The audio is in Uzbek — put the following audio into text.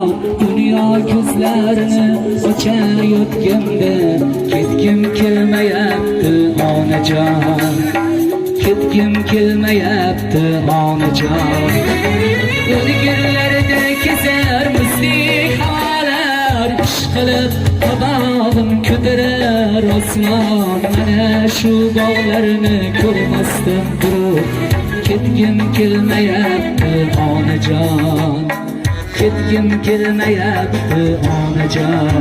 Dünya ko'zlarini ochayotganda ketgim kelmayapti onajon, ketgim kelmayapti onajon. O'lgirlarda kezar muzdek havolar, ishqilib qabog'im ko'tarar osmon. Mana shu bog'larni ko'rmasdan turib ketgim kelmayapti onajon, ketgim kelmayapti onajon.